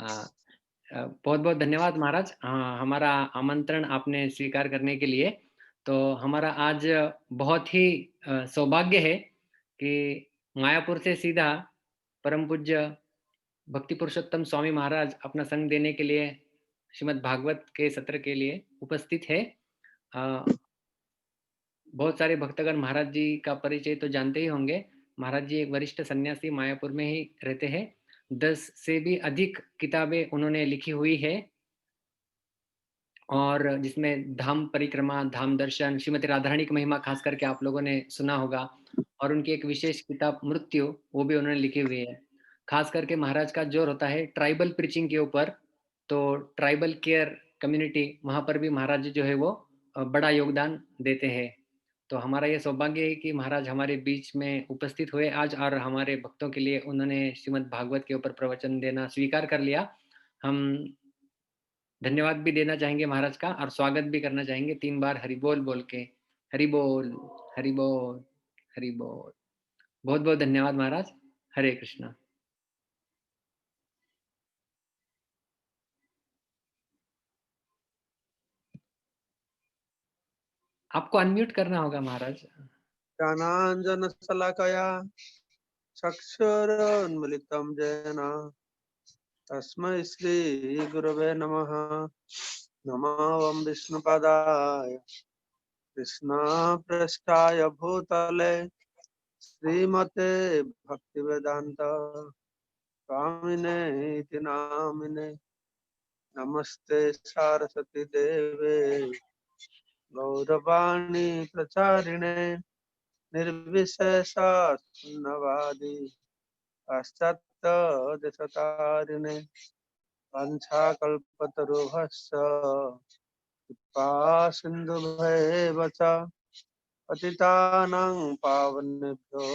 हाँ, बहुत-बहुत धन्यवाद महाराज। हमारा आमंत्रण आपने स्वीकार करने के लिए। तो हमारा आज बहुत ही सौभाग्य है कि मायापुर से सीधा परम पूज्य भक्ति पुरुषोत्तम स्वामी महाराज अपना संग देने के लिए श्रीमद् भागवत के सत्र के लिए उपस्थित है। अ, बहुत सारे भक्तगण महाराज जी का परिचय तो जानते ही होंगे। महाराज जी एक वरिष्ठ सन्यासी मायापुर में ही रहते हैं। 10 से भी अधिक किताबें उन्होंने लिखी हुई है और जिसमें धाम परिक्रमा, धाम दर्शन, श्रीमती राधारानी की महिमा खास करके आप लोगों ने सुना होगा और उनकी एक विशेष किताब मृत्यु, वो भी उन्होंने लिखी हुई है। खास करके महाराज का जोर होता है ट्राइबल प्रीचिंग के ऊपर, तो ट्राइबल केयर कम्युनिटी वहाँ पर भी महाराज जी जो है वो बड़ा योगदान देते हैं। तो हमारा ये सौभाग्य है कि महाराज हमारे बीच में उपस्थित हुए आज और हमारे भक्तों के लिए उन्होंने श्रीमद् भागवत के ऊपर प्रवचन देना स्वीकार कर लिया। हम धन्यवाद भी देना चाहेंगे महाराज का और स्वागत भी करना चाहेंगे 3 बार हरि बोल बोल के। हरि बोल, हरि बोल, हरि बोल। बहुत-बहुत धन्यवाद महाराज। हरे कृष्णा। आपको अनम्यूट करना होगा महाराज। ज्ञानाञ्जनशलाकया चक्षुरुन्मिलितं येन तस्मै श्रीगुरवे नमः। नमो विष्णुपदाय कृष्णपृष्ठाय भूतले श्रीमते भक्तिवेदान्त स्वामिने इति नामिने। नमस्ते सरस्वती देवे गौरवाणी प्रचारिणे निर्विशेष शून्यवादी पाश्चात्यदेशतारिणे वाञ्छाकल्पतरुभ्यश्च कृपासिन्धुभ्येव च पतितानां पावनेभ्यो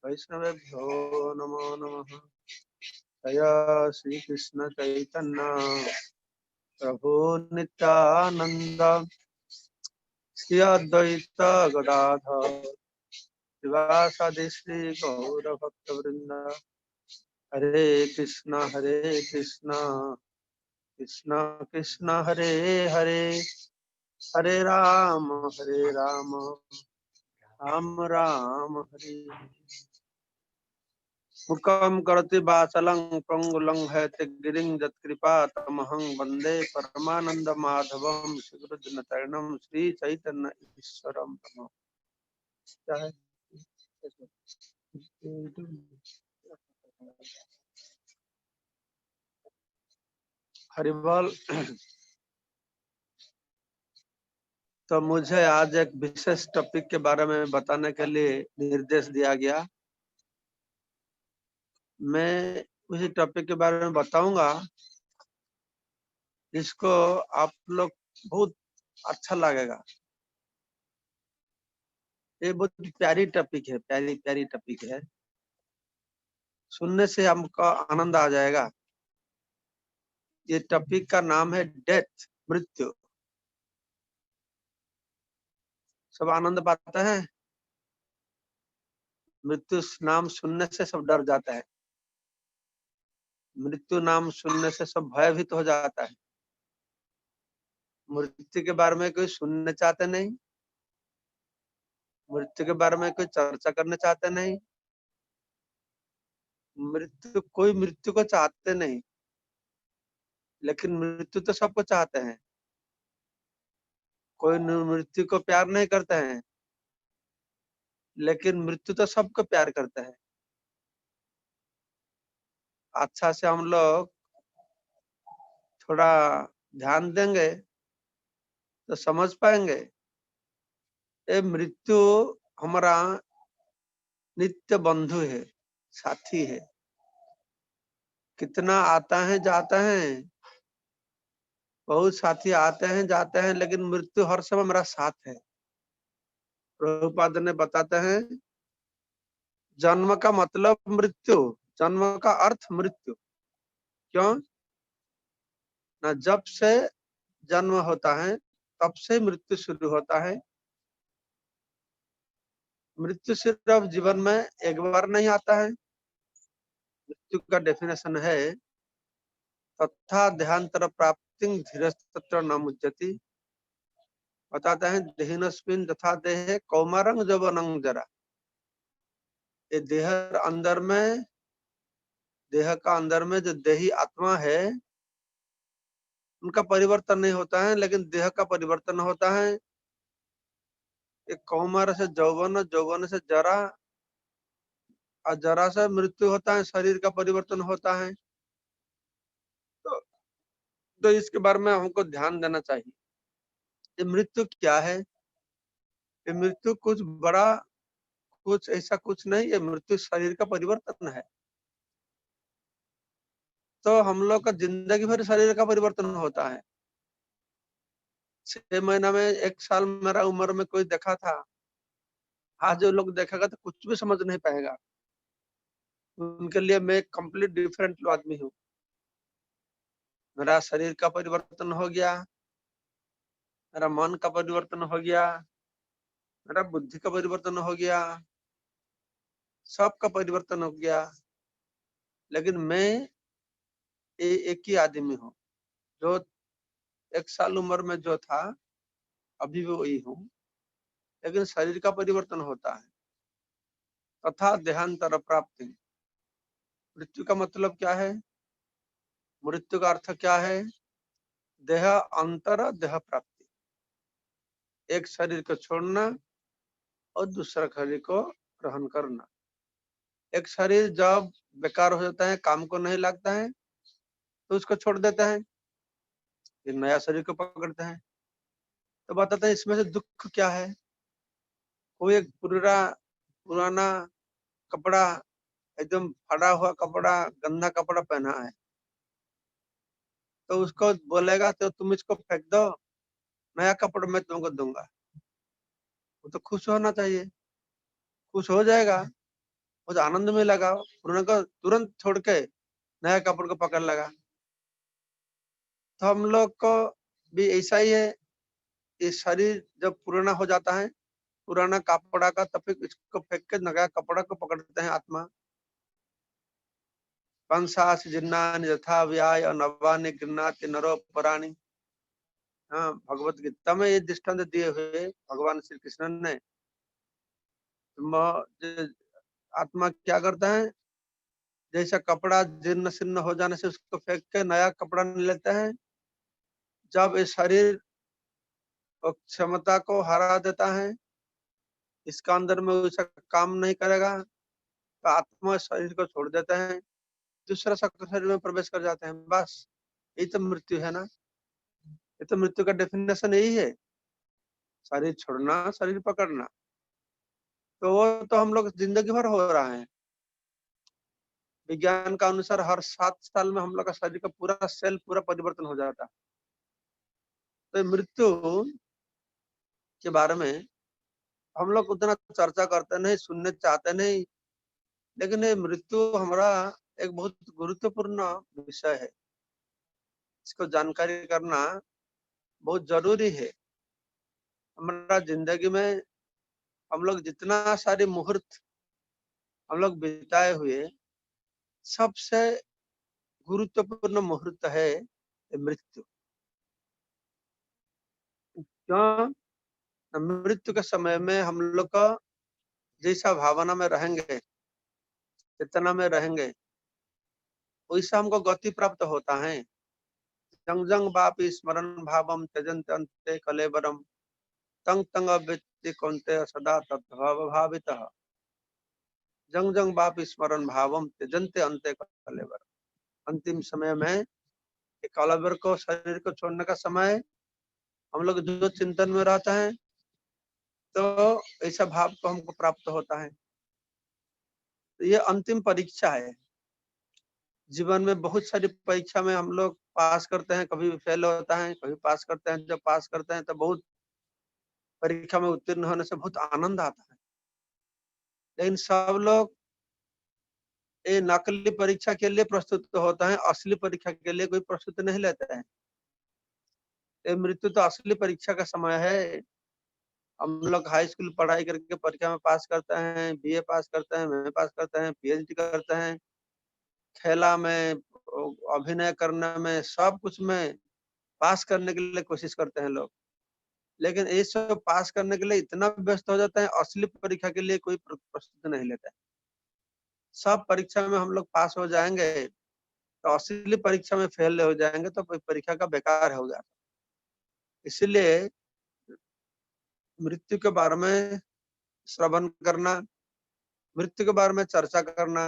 वैष्णवेभ्यो नमो नमः। जय श्रीकृष्ण चैतन्य प्रभु नित्यानंद श्री अद्वैत गदाधर शिवासादि श्री गौर भक्तवृंद। हरे कृष्णा कृष्णा कृष्णा हरे हरे, हरे राम राम राम हरे। मुखं करोति वाचालं पंगुलं हैतगिरिं यत्कृपा तमहं वन्दे परमानन्दमाधवं श्रीगुरुजनचरणं श्रीचैतन्य ईश्वरं तमः। हरि बोल। तो मुझे आज एक विशेष टॉपिक के बारे में बताने के लिए निर्देश दिया गया। मैं उसी टॉपिक के बारे में बताऊंगा, जिसको आप लोग बहुत अच्छा लगेगा। ये बहुत प्यारी टॉपिक है, प्यारी प्यारी टॉपिक है। सुनने से हमको आनंद आ जाएगा। ये टॉपिक का नाम है डेथ, मृत्यु। सब आनंद पाते हैं। मृत्यु नाम सुनने से सब डर जाता है। मृत्यु नाम सुनने से सब भयभीत हो जाता है। मृत्यु के बारे में कोई सुनने चाहते नहीं, मृत्यु के बारे में कोई चर्चा करना चाहते नहीं। कोई मृत्यु को चाहते नहीं, लेकिन मृत्यु तो सबको चाहते हैं। कोई मृत्यु को प्यार नहीं करते हैं, लेकिन मृत्यु तो सबको प्यार करता है। अच्छा से हम लोग थोड़ा ध्यान देंगे तो समझ पाएंगे। ये मृत्यु हमारा नित्य बंधु है, साथी है। कितना आता है जाता है, बहुत साथी आते हैं जाते हैं, लेकिन मृत्यु हर समय मेरा साथ है। प्रभुपाद ने बताते हैं, जन्म का मतलब मृत्यु, जन्म का अर्थ मृत्यु। क्यों ना, जब से जन्म होता है तब से मृत्यु शुरू होता है। मृत्यु सिर्फ जीवन में एक बार नहीं आता है। मृत्यु का डेफिनेशन है, तथा देहांतर प्राप्ति धीरस्तत्र न मुच्यति। बताते हैं देहिनस्मिन् तथा देहे कौमारं यौवनं जरा। ये देह का अंदर में जो देही आत्मा है उनका परिवर्तन नहीं होता है, लेकिन देह का परिवर्तन होता है। एक कौमार से यौवन, यौवन से जरा, और जरा से मृत्यु होता है, शरीर का परिवर्तन होता है। तो, तो इसके बारे में हमको ध्यान देना चाहिए। ये मृत्यु क्या है? ये मृत्यु कुछ बड़ा, कुछ ऐसा कुछ नहीं, ये मृत्यु शरीर का परिवर्तन है। तो हम लोग का जिंदगी भर शरीर का परिवर्तन होता है। 6 महीना में 1 साल मेरा उम्र में कोई देखा था, आज जो लोग देखेगा तो कुछ भी समझ नहीं पाएगा। उनके लिए मैं एक कंप्लीट डिफरेंट आदमी हूँ। मेरा शरीर का परिवर्तन हो गया, मेरा मन का परिवर्तन हो गया, मेरा बुद्धि का परिवर्तन हो गया, सबका परिवर्तन हो गया। लेकिन मैं एक ही आदमी हूँ, जो 1 साल उम्र में जो था अभी भी वही हूँ, लेकिन शरीर का परिवर्तन होता है। तथा देहांतर प्राप्ति। मृत्यु का मतलब क्या है? मृत्यु का अर्थ क्या है? देह अंतर देह प्राप्ति। एक शरीर को छोड़ना और दूसरा शरीर को ग्रहण करना। एक शरीर जब बेकार हो जाता है, काम को नहीं लगता है, तो उसको छोड़ देता है, फिर नया शरीर को पकड़ता है। तो बताते हैं इसमें से दुख क्या है? कोई एक पुराना कपड़ा, एकदम फटा हुआ कपड़ा, गंदा कपड़ा पहना है, तो उसको बोलेगा तो तुम इसको फेंक दो, नया कपड़ा मैं तुमको दूंगा। वो तो खुश होना चाहिए, खुश हो जाएगा, वो तो आनंद में लगा, पुराना को तुरंत छोड़ के नया कपड़ को पकड़ लगा। तो हम लोग को भी ऐसा ही है। ये शरीर जब पुराना हो जाता है, पुराना कपड़ा का, तब फिर इसको फेंक के नया कपड़ा को पकड़ते हैं आत्मा। पंसास जिन्नानि यथा व्याय नवानि गृह्णाति नरो पराणि। हाँ, भगवत गीता में ये दृष्टांत दिए हुए भगवान श्री कृष्ण ने। आत्मा क्या करता है? जैसा कपड़ा जीर्ण शीर्ण हो जाने से उसको फेंक के नया कपड़ा लेता है। जब ये शरीर क्षमता को हरा देता है, इसका अंदर में वैसा काम नहीं करेगा, तो आत्मा शरीर को छोड़ देता है, दूसरा शरीर में प्रवेश कर जाते हैं। बस यही तो मृत्यु है ना। ये तो मृत्यु का डेफिनेशन यही है, शरीर छोड़ना, शरीर पकड़ना। तो वो तो हम लोग जिंदगी भर हो रहा है। विज्ञान का अनुसार हर 7 साल में हम लोग का शरीर का पूरा सेल पूरा परिवर्तन हो जाता है। तो मृत्यु के बारे में हम लोग उतना चर्चा करते नहीं, सुनने चाहते नहीं, लेकिन ये मृत्यु हमारा एक बहुत गुरुत्वपूर्ण विषय है। इसको जानकारी करना बहुत जरूरी है। हमारा जिंदगी में हम लोग जितना सारे मुहूर्त हम लोग बिताए हुए, सबसे गुरुत्वपूर्ण मुहूर्त है मृत्यु। क्यों? मृत्यु के समय में हम लोग का जैसा भावना में रहेंगे, चेतना में रहेंगे, वैसा हमको गति प्राप्त होता है। जंग जंग बापी स्मरण भावम त्यजंत अंते कलेवरम तंग तंग व्यक्ति कौन्तेय सदा तद्भाव भावितः। जंग जंग बापी स्मरण भावम त्यजंते अंते कलेवरम। अंतिम समय में कलेवर को, शरीर को छोड़ने का समय, हम लोग जो चिंतन में रहता है, तो ऐसा भाव को हमको प्राप्त होता है। तो ये अंतिम परीक्षा है। जीवन में बहुत सारी परीक्षा में हम लोग पास करते हैं, कभी फेल होता है, कभी पास करते हैं। जब पास करते हैं तो बहुत, परीक्षा में उत्तीर्ण होने से बहुत आनंद आता है। लेकिन सब लोग ये नकली परीक्षा के लिए प्रस्तुत होता है, असली परीक्षा के लिए कोई प्रस्तुत नहीं लेता है। ये मृत्यु तो असली परीक्षा का समय है। हम लोग हाई स्कूल पढ़ाई करके परीक्षा में पास करते हैं, बीए पास करते हैं, एमए पास करते हैं, पीएचडी करते हैं, खेला में अभिनय करने में, सब कुछ में पास करने के लिए कोशिश करते हैं लोग। लेकिन ये सब पास करने के लिए इतना व्यस्त हो जाते हैं, असली परीक्षा के लिए कोई प्रस्तुति नहीं लेता है। सब परीक्षा में हम लोग पास हो जाएंगे, तो असली परीक्षा में फेल हो जाएंगे, तो परीक्षा का बेकार हो जाता। इसलिए मृत्यु के बारे में श्रवण करना, मृत्यु के बारे में चर्चा करना,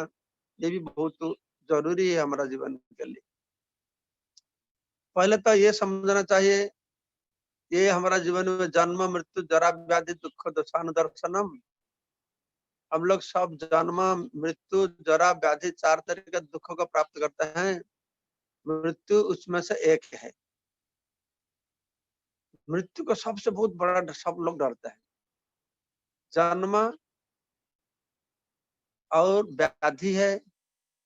ये भी बहुत जरूरी है हमारा जीवन के लिए। पहले तो ये समझना चाहिए, ये हमारा जीवन में जन्म मृत्यु जरा व्याधि दुख दशानुदर्शनम। हम लोग सब जन्म मृत्यु जरा व्याधि 4 तरह के दुखों को प्राप्त करते हैं। मृत्यु उसमें से एक है। मृत्यु को सबसे बहुत बड़ा सब लोग डरते हैं। जन्म और व्याधि है,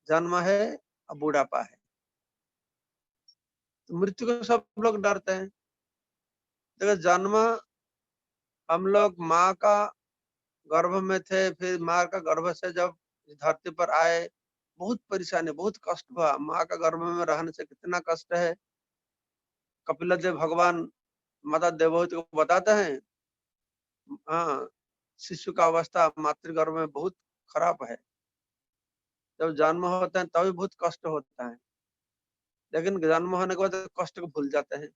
जन्म है और बुढ़ापा है। तो मृत्यु को सब लोग डरते हैं। देखो, जन्म, हम लोग माँ का गर्भ में थे, फिर माँ का गर्भ से जब इस धरती पर आए, बहुत परेशानी, बहुत कष्ट हुआ। माँ का गर्भ में रहने से कितना कष्ट है, कपिल देव भगवान माता देवहूति को बताते हैं। हाँ, शिशु का अवस्था मातृगर्भ में बहुत खराब है। जब जन्म होता है तभी बहुत कष्ट होता है, लेकिन जन्म होने के बाद कष्ट को भूल जाते हैं,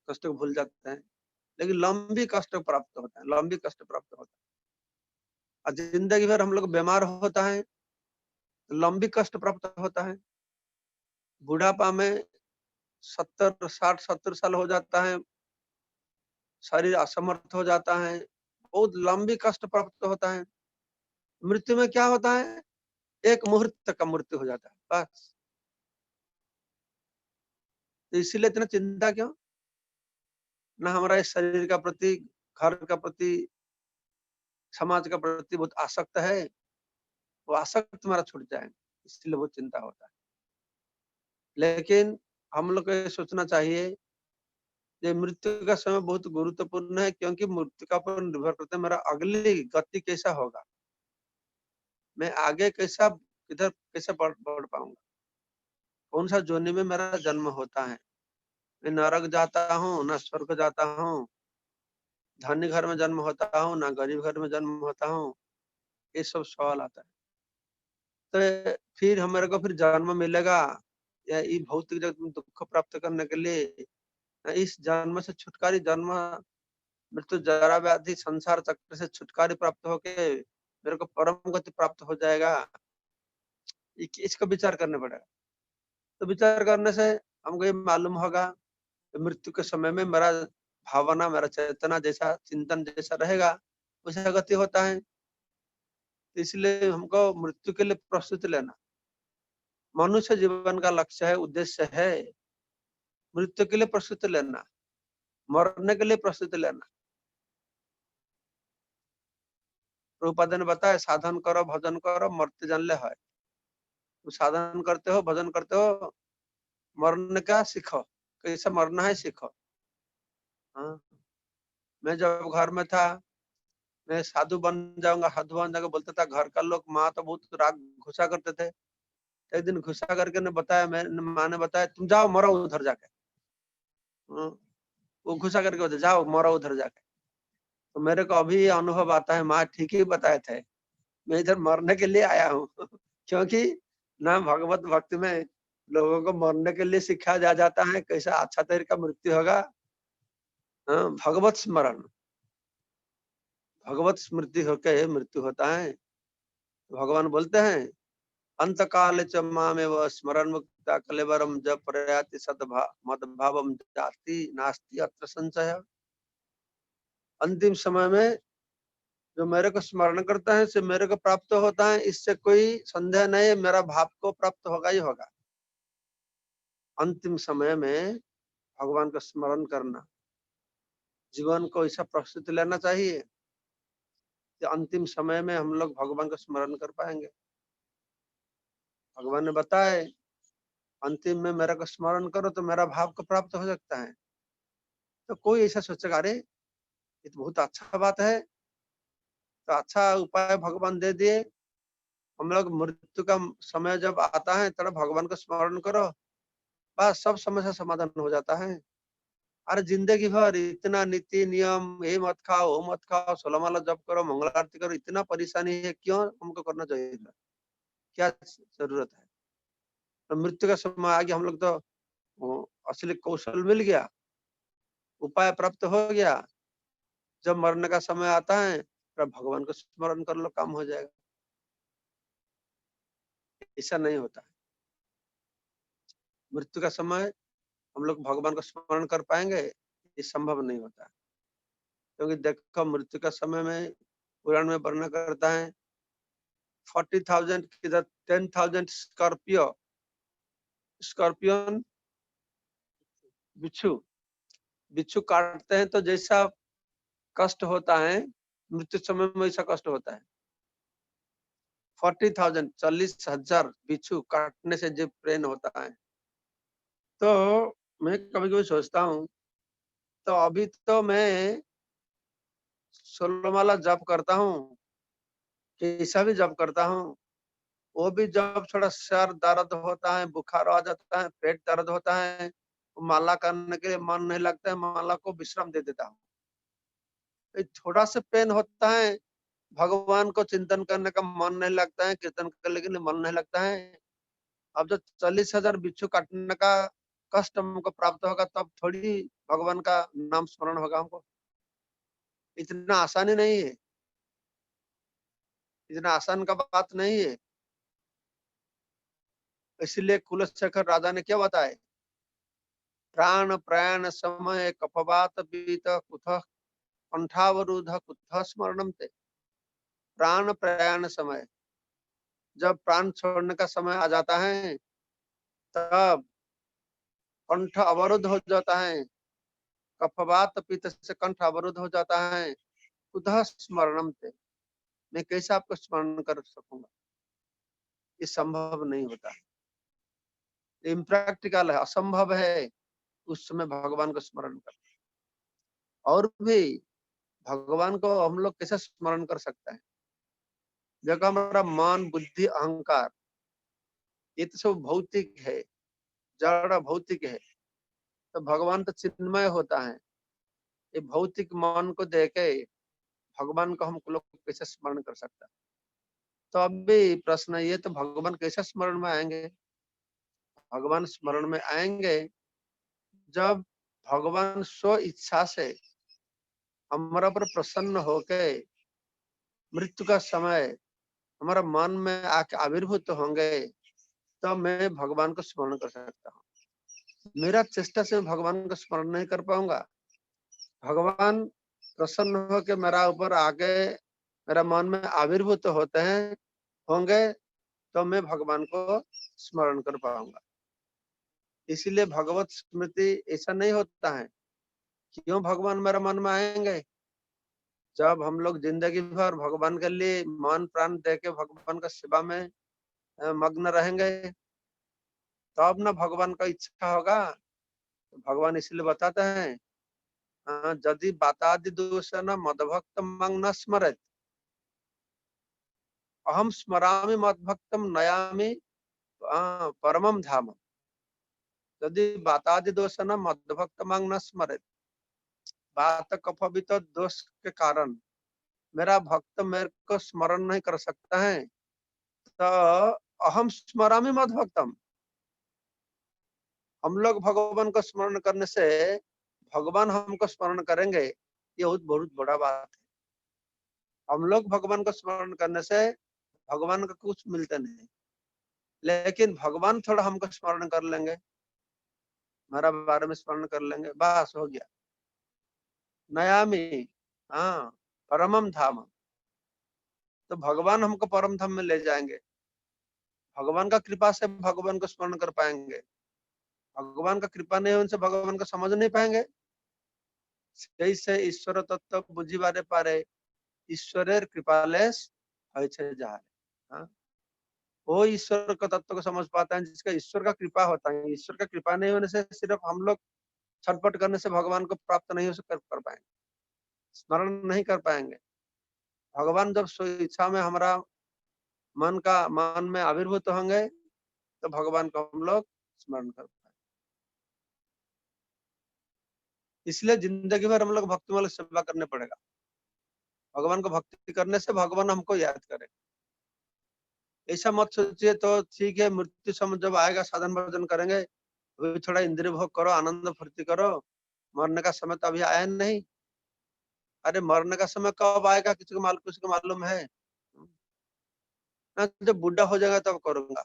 कष्ट को भूल जाते हैं। लेकिन लंबी कष्ट प्राप्त होता है, लंबी कष्ट प्राप्त होता है। और जिंदगी भर हम लोग बीमार होता है, लंबी कष्ट प्राप्त होता है। बुढ़ापा में 70 60 70 साल हो जाता है, शरीर असमर्थ हो जाता है, बहुत लंबी कष्ट प्राप्त होता है। मृत्यु में क्या होता है, एक मुहूर्त तक का मृत्यु हो जाता है, बस। तो इसीलिए इतना चिंता क्यों? ना हमारा इस शरीर का प्रति, घर का प्रति, समाज का प्रति बहुत आसक्त है, वो आसक्त तुम्हारा छूट जाए, इसलिए बहुत चिंता होता है। लेकिन हम लोग को ये सोचना चाहिए, ये मृत्यु का समय बहुत गुरुत्वपूर्ण है, क्योंकि मृत्यु का पर निर्भर करता है मेरा अगली गति कैसा होगा, मैं आगे कैसा, किधर कैसे बढ़ पाऊंगा, कौन सा जोनी में मेरा जन्म होता है, मैं नरक जाता हूँ ना स्वर्ग जाता हूँ, धनी घर में जन्म होता हूँ ना गरीब घर में जन्म होता हूँ, ये सब सवाल आता है। तो फिर हमारे को फिर जन्म मिलेगा या ये भौतिक जगत में दुख प्राप्त करने के लिए, इस जन्म से छुटकारा, जन्म मृत्यु जरा व्याधि संसार चक्र से छुटकारा प्राप्त होके मेरे को परम गति प्राप्त हो जाएगा, इसका विचार करना पड़ेगा। तो विचार करने से हमको ये मालूम होगा कि मृत्यु के समय में मेरा भावना, मेरा चेतना जैसा, चिंतन जैसा रहेगा, वैसा गति होता है। तो इसलिए हमको मृत्यु के लिए प्रस्तुति लेना, मनुष्य जीवन का लक्ष्य है, उद्देश्य है मृत्यु के लिए प्रस्तुति लेना, मरने के लिए प्रस्तुति लेना। प्रभुपाद ने बताया, साधन करो भजन करो मरते जान ले है। तुम साधन करते हो, भजन करते हो, मरने का सीखो, कैसे मरना है सीखो। हाँ, मैं जब घर में था, मैं साधु बन जाऊंगा, साधु बन जाऊंगा बोलता था, घर का लोग, माँ तो बहुत राग घुसा करते थे। एक दिन घुसा करके ने बताया, मैं माँ ने बताया, तुम जाओ मरो उधर जाके। हाँ, वो घुसा करके बोलते, जाओ मरो उधर जाके। तो मेरे को अभी ये अनुभव आता है, माँ ठीक ही बताए थे, मैं इधर मरने के लिए आया हूँ। क्योंकि ना भगवत भक्ति में लोगों को मरने के लिए सिखाया जाता है, कैसा अच्छा तरीका मृत्यु होगा। हाँ, भगवत स्मरण, भगवत स्मृति होके मृत्यु होता है। भगवान बोलते हैं, अंत काल च मामेव स्मरण मुक्ता कलेवरम जब प्रयाति मदभावम जाति नास्ति अत्र संशय। अंतिम समय में जो मेरे को स्मरण करता है से मेरे को प्राप्त होता है, इससे कोई संदेह नहीं है, मेरा भाव को प्राप्त होगा ही होगा। अंतिम समय में भगवान का स्मरण करना, जीवन को ऐसा प्रस्तुति लेना चाहिए कि अंतिम समय में हम लोग भगवान का स्मरण कर पाएंगे। भगवान ने बताया, अंतिम में मेरा को स्मरण करो तो मेरा भाव को प्राप्त हो सकता है। तो कोई ऐसा सोचेगा, अरे ये तो बहुत अच्छा बात है, तो अच्छा उपाय भगवान दे दिए, हम लोग मृत्यु का समय जब आता है तब भगवान का स्मरण करो, बस सब समस्या समाधान हो जाता है। अरे जिंदगी भर इतना नीति नियम, ये मत खाओ, वो मत खाओ, 16 माला जप करो, मंगल आरती करो, इतना परेशानी है, क्यों हमको करना चाहिए था? क्या जरूरत है? तो मृत्यु का समय आ गया, हम लोग तो असली कौशल मिल गया, उपाय प्राप्त हो गया। जब मरने का समय आता है तब भगवान को स्मरण कर लो, काम हो जाएगा। ऐसा नहीं होता है। मृत्यु का समय हम लोग भगवान को स्मरण कर पाएंगे, ये संभव नहीं होता है। क्योंकि देखो मृत्यु का समय में पुराण में वर्णन करता है 40,000 किधर 10,000 स्कॉर्पियो, स्कॉर्पियन, बिच्छू, बिच्छू काटते हैं तो जैसा कष्ट होता है मृत्यु समय में वैसा कष्ट होता है। 40,000 40,000 बिच्छू काटने से जो प्रेन होता है। तो मैं कभी कभी सोचता हूँ, तो अभी तो मैं 16 माला जप करता हूँ, कैसा भी जप करता हूँ, वो भी जब थोड़ा सर दर्द होता है, बुखार आ जाता है, पेट दर्द होता है, माला करने के लिए मन नहीं लगता है, माला को विश्राम दे देता हूँ। थोड़ा सा पेन होता है, भगवान को चिंतन करने का मन नहीं लगता है, कीर्तन करने के लिए मन नहीं लगता है। अब जब 40,000 बिच्छू काटने का कष्ट हमको प्राप्त होगा तब थोड़ी भगवान का नाम स्मरण होगा हमको। इतना आसानी नहीं है, इतना आसान का बात नहीं है। इसलिए कुलशेखर राजा ने क्या बताया, प्राण प्रयाण समय कपवात पीत कुथ कंठावरुध कुथ स्मरणम ते। प्राण प्रयाण समय, जब प्राण छोड़ने का समय आ जाता है तब कंठ अवरुद्ध हो जाता है, कफवात पित्त से कंठ अवरुद्ध हो जाता है। कुतः स्मरणम ते, मैं कैसे आपको स्मरण कर सकूंगा? ये संभव नहीं होता है, इम्प्रैक्टिकल है, असंभव है उस समय भगवान को स्मरण कर। और भी भगवान को हम लोग कैसे स्मरण कर सकते हैं? जब हमारा मन बुद्धि अहंकार ये तो सब भौतिक है, जड़ भौतिक है, तो भगवान तो चिन्मय होता है। ये भौतिक मन को देके भगवान को हम लोग कैसे स्मरण कर सकता है? तो अभी प्रश्न ये, तो भगवान कैसे स्मरण में आएंगे? भगवान स्मरण में आएंगे जब भगवान स्व इच्छा से हमारा पर प्रसन्न होके मृत्यु का समय हमारा मन में आके आविर्भूत होंगे, तो मैं भगवान को स्मरण कर सकता हूँ। मेरा चेष्टा से भगवान को स्मरण नहीं कर पाऊंगा। भगवान प्रसन्न होकर मेरा ऊपर आके मेरा मन में आविर्भूत होते हैं होंगे, तो मैं भगवान को स्मरण कर पाऊंगा। इसीलिए भगवत स्मृति ऐसा नहीं होता है, क्यों भगवान मेरे मन में आएंगे? जब हम लोग जिंदगी भर भगवान के लिए मन प्राण दे के भगवान का सेवा में मग्न रहेंगे, तब ना भगवान का इच्छा होगा। तो भगवान इसलिए बताते हैं, यदि बातादि दोष न मदभक्त मंग न स्मरत, अहम स्मरामि मद्भक्तम नयामि परमम धाम। यदि बातादि दोष न मद्भक्त मंग न स्मरत, बात कफवित दोष के कारण मेरा भक्त मेरे को स्मरण नहीं कर सकता है, तो अहम स्मरामि मद भक्तम, हम लोग भगवान को स्मरण करने से भगवान हमको स्मरण करेंगे, ये बहुत बहुत बड़ा बात है। हम लोग भगवान को स्मरण करने से भगवान का कुछ मिलता नहीं, लेकिन भगवान थोड़ा हमको स्मरण कर लेंगे, हमारा बारे में स्मरण कर लेंगे, बस हो गया। नयामि, हाँ, परमम धाम, तो भगवान हमको परम धाम में ले जाएंगे। भगवान का कृपा से भगवान को स्मरण कर पाएंगे। भगवान का कृपा नहीं उनसे भगवान को समझ नहीं पाएंगे। जैसे ईश्वर तत्व बुझिबारे पारे ईश्वरेर कृपालेश है जारे। हाँ, वो ईश्वर का तत्व को समझ पाता है जिसका ईश्वर का कृपा होता है। ईश्वर का कृपा नहीं होने से सिर्फ हम लोग छटपट करने से भगवान को प्राप्त नहीं हो कर पाएंगे, स्मरण नहीं कर पाएंगे। भगवान जब स्व इच्छा में हमारा मन में आविर्भूत होंगे तो भगवान को हम लोग स्मरण कर पाए। इसलिए जिंदगी भर हम लोग भक्तिमूलक सेवा करने पड़ेगा। भगवान को भक्ति करने से भगवान हमको याद करे। ऐसा मत सोचिए तो ठीक है, मृत्यु समय जब आएगा साधन भजन करेंगे, अभी थोड़ा इंद्रिय भोग करो, आनंद फुर्ती करो, मरने का समय तो अभी आया नहीं। अरे मरने का समय कब आएगा किसी को मालूम है? ना जब बुढ़ा हो जाएगा तब करूंगा।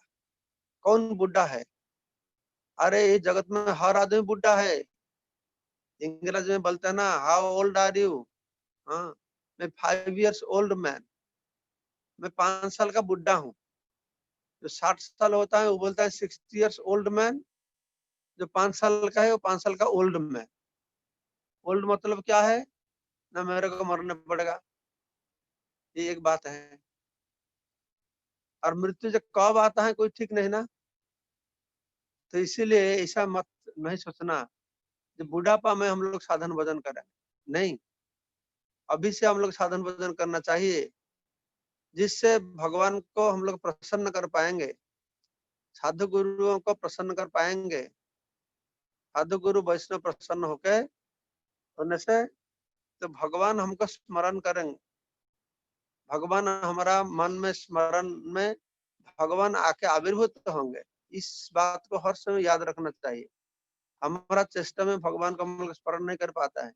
कौन बुढ़ा है? अरे इस जगत में हर आदमी बुढ़ा है। इंग्लिश में बोलते हैं ना, हाउ ओल्ड आर यू? हाँ, मैं 5 years ओल्ड मैन। मैं 5 साल का बुढ़ा हूँ। जो 60 साल होता है वो बोलता है 60 years ओल्ड मैन। जो 5 साल का है वो 5 साल का ओल्ड मैन। ओल्ड मतलब क्या है? ना मेरे को मरना पड़ेगा, ये एक बात है। और मृत्यु जब कब आता है कोई ठीक नहीं ना। तो इसीलिए ऐसा मत नहीं सोचना कि बुढ़ापा में हम लोग साधन भजन करें। नहीं, अभी से हम लोग साधन भजन करना चाहिए, जिससे भगवान को हम लोग प्रसन्न कर पाएंगे, साधु गुरुओं को प्रसन्न कर पाएंगे। साधु गुरु वैष्णव प्रसन्न होके होने से तो भगवान हमको स्मरण करेंगे। भगवान हमारा मन में स्मरण में भगवान आके आविर्भूत होंगे। इस बात को हर समय याद रखना चाहिए। हमारा चेष्टा में भगवान को हम लोग स्मरण नहीं कर पाता है।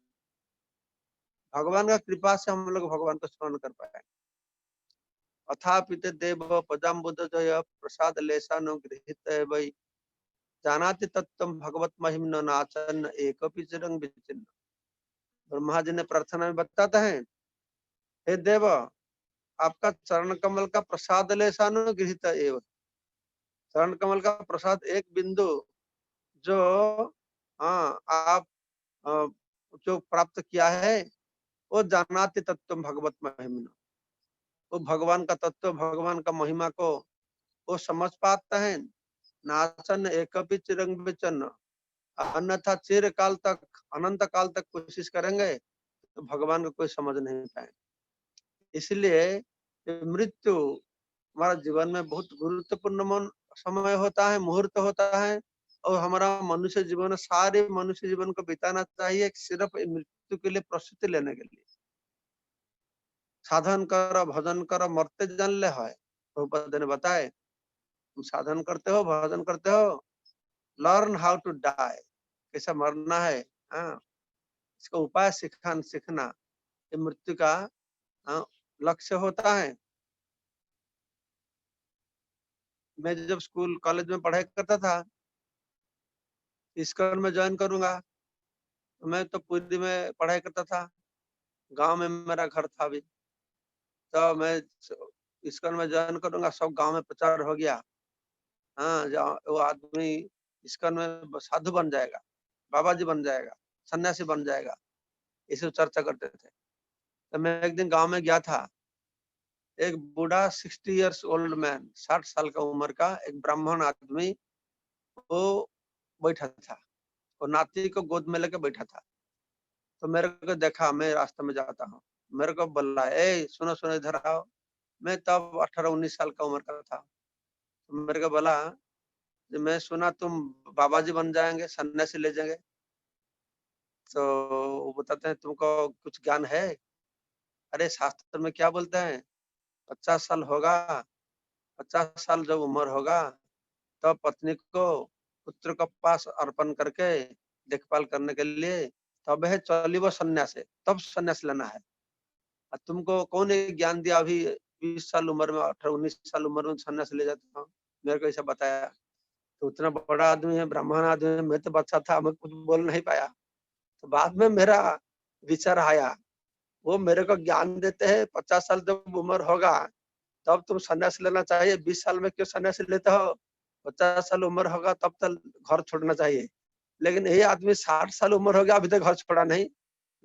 भगवान का कृपा से हम लोग भगवान को स्मरण कर पाए। अथापिते देव पदाम्बुज जय प्रसाद लेसानो गृहीत वै जानाति तत्त्वं भगवत महिम्नो नाचन एकपि चिरं विचिन्न। ब्रह्मा जी ने प्रार्थना में बताते हैं, हे देव, आपका चरण कमल का प्रसाद लेसानो गृहीत एव। चरण कमल का प्रसाद एक बिंदु जो आप अ, जो प्राप्त किया है, वो जानाति तत्त्वं भगवत महिम्नो। वो भगवान का तत्व, भगवान का महिमा को वो समझ पाते हैं। नाचन एकपि चिरं विचन्न, अन्यथा चिरकाल तक, अनंत काल तक कोशिश करेंगे तो भगवान को कोई समझ नहीं पाए। इसलिए मृत्यु हमारा जीवन में बहुत गुरुत्वपूर्ण समय होता है, मुहूर्त होता है। और हमारा मनुष्य जीवन, सारे मनुष्य जीवन को बिताना चाहिए सिर्फ मृत्यु के लिए, प्रस्तुति लेने के लिए। साधन कर भजन कर मरते जान ले है, प्रभुपाद ने बताए। तुम साधन करते हो, भजन करते हो, लर्न हाउ टू डाई, कैसा मरना है। हाँ, इसका उपाय सीखना ये मृत्यु का हाँ, लक्ष्य होता है। मैं जब स्कूल कॉलेज में पढ़ाई करता था, इस्कॉन में ज्वाइन करूंगा, तो मैं तो पूरी में पढ़ाई करता था। गांव में मेरा घर था अभी। तो मैं इस्कॉन में ज्वाइन करूंगा, सब गांव में प्रचार हो गया। हाँ, वो आदमी इस्कॉन में साधु बन जाएगा, बाबा जी बन जाएगा, सन्यासी बन जाएगा, इसे चर्चा करते थे। तो मैं एक दिन गांव में गया था। एक बूढ़ा 60 years ओल्ड मैन, 60 साल का उम्र का एक ब्राह्मण आदमी, वो बैठा था। वो नाती को गोद में लेके बैठा था। तो मेरे को देखा, मैं रास्ते में जाता हूँ, मेरे को बोला, ए सुनो सुनो इधर आओ। मैं तब 18-19 साल का उम्र का था। तो मेरे को बोला, मैं सुना तुम बाबा जी बन जाएंगे, सन्यासी ले जाएंगे। तो वो बताते हैं, तुमको कुछ ज्ञान है? अरे शास्त्र में क्या बोलते हैं, 50 साल होगा, 50 साल जब उम्र होगा तब पत्नी को पुत्र के पास अर्पण करके देखभाल करने के लिए तब है चली वो सन्यास है, तब सन्यास लेना है। और तुमको कौन ये ज्ञान दिया अभी 20 साल उम्र में, 18-19 साल उम्र में सन्यास ले जाता हूँ? मेरे को ऐसा बताया। तो उतना बड़ा आदमी है, ब्राह्मण आदमी है, मैं तो बच्चा था, मैं कुछ बोल नहीं पाया। तो बाद में मेरा विचार आया, वो मेरे को ज्ञान देते हैं 50 साल जब उम्र होगा तब तुम सन्यास लेना चाहिए, 20 साल में क्यों सन्यास लेते हो? 50 साल उम्र होगा तब तक घर छोड़ना चाहिए। लेकिन ये आदमी 60 साल उम्र हो गया, अभी तक घर छोड़ा नहीं,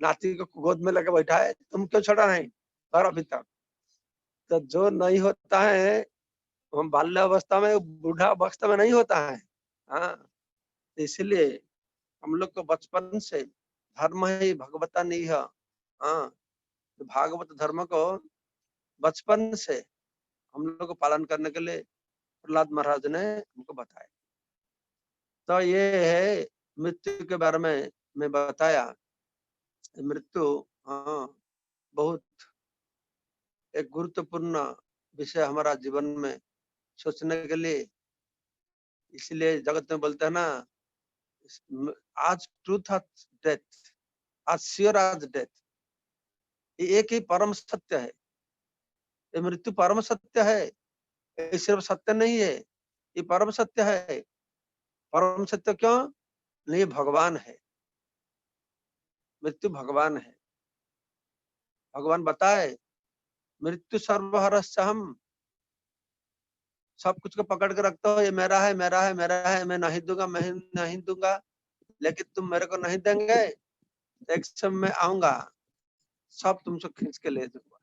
नाती को गोद में लेके बैठा है, तुम क्यों छोड़ा नहीं घर अभी तक? तो जो नहीं होता है हम बाल्यावस्था में, बूढ़ा अवस्था में नहीं होता है। हाँ, तो इसलिए हम लोग को बचपन से धर्म ही भगवता नहीं है। हाँ, तो भागवत धर्म को बचपन से हम लोग को पालन करने के लिए प्रहलाद महाराज ने हमको बताया। तो ये है मृत्यु के बारे में मैं बताया। मृत्यु हाँ, बहुत एक गुरुत्वपूर्ण विषय हमारा जीवन में सोचने के लिए। इसलिए जगत में बोलते हैं ना, आज ट्रूथ आज डेथ, आज श्योर आज डेथ। ये एक ही परम सत्य है। ये मृत्यु परम सत्य है, ये सिर्फ सत्य नहीं है, ये परम सत्य है। परम सत्य क्यों? नहीं, ये भगवान है। मृत्यु भगवान है। भगवान बताए मृत्यु सर्वहरस्य हम। सब कुछ को पकड़ के रखते हो, ये मेरा है, मेरा है, मेरा है, मैं नहीं दूंगा, मैं नहीं दूंगा। लेकिन तुम मेरे को नहीं देंगे, एक समय में आऊंगा, सब तुमसे खींच के ले जाऊंगा।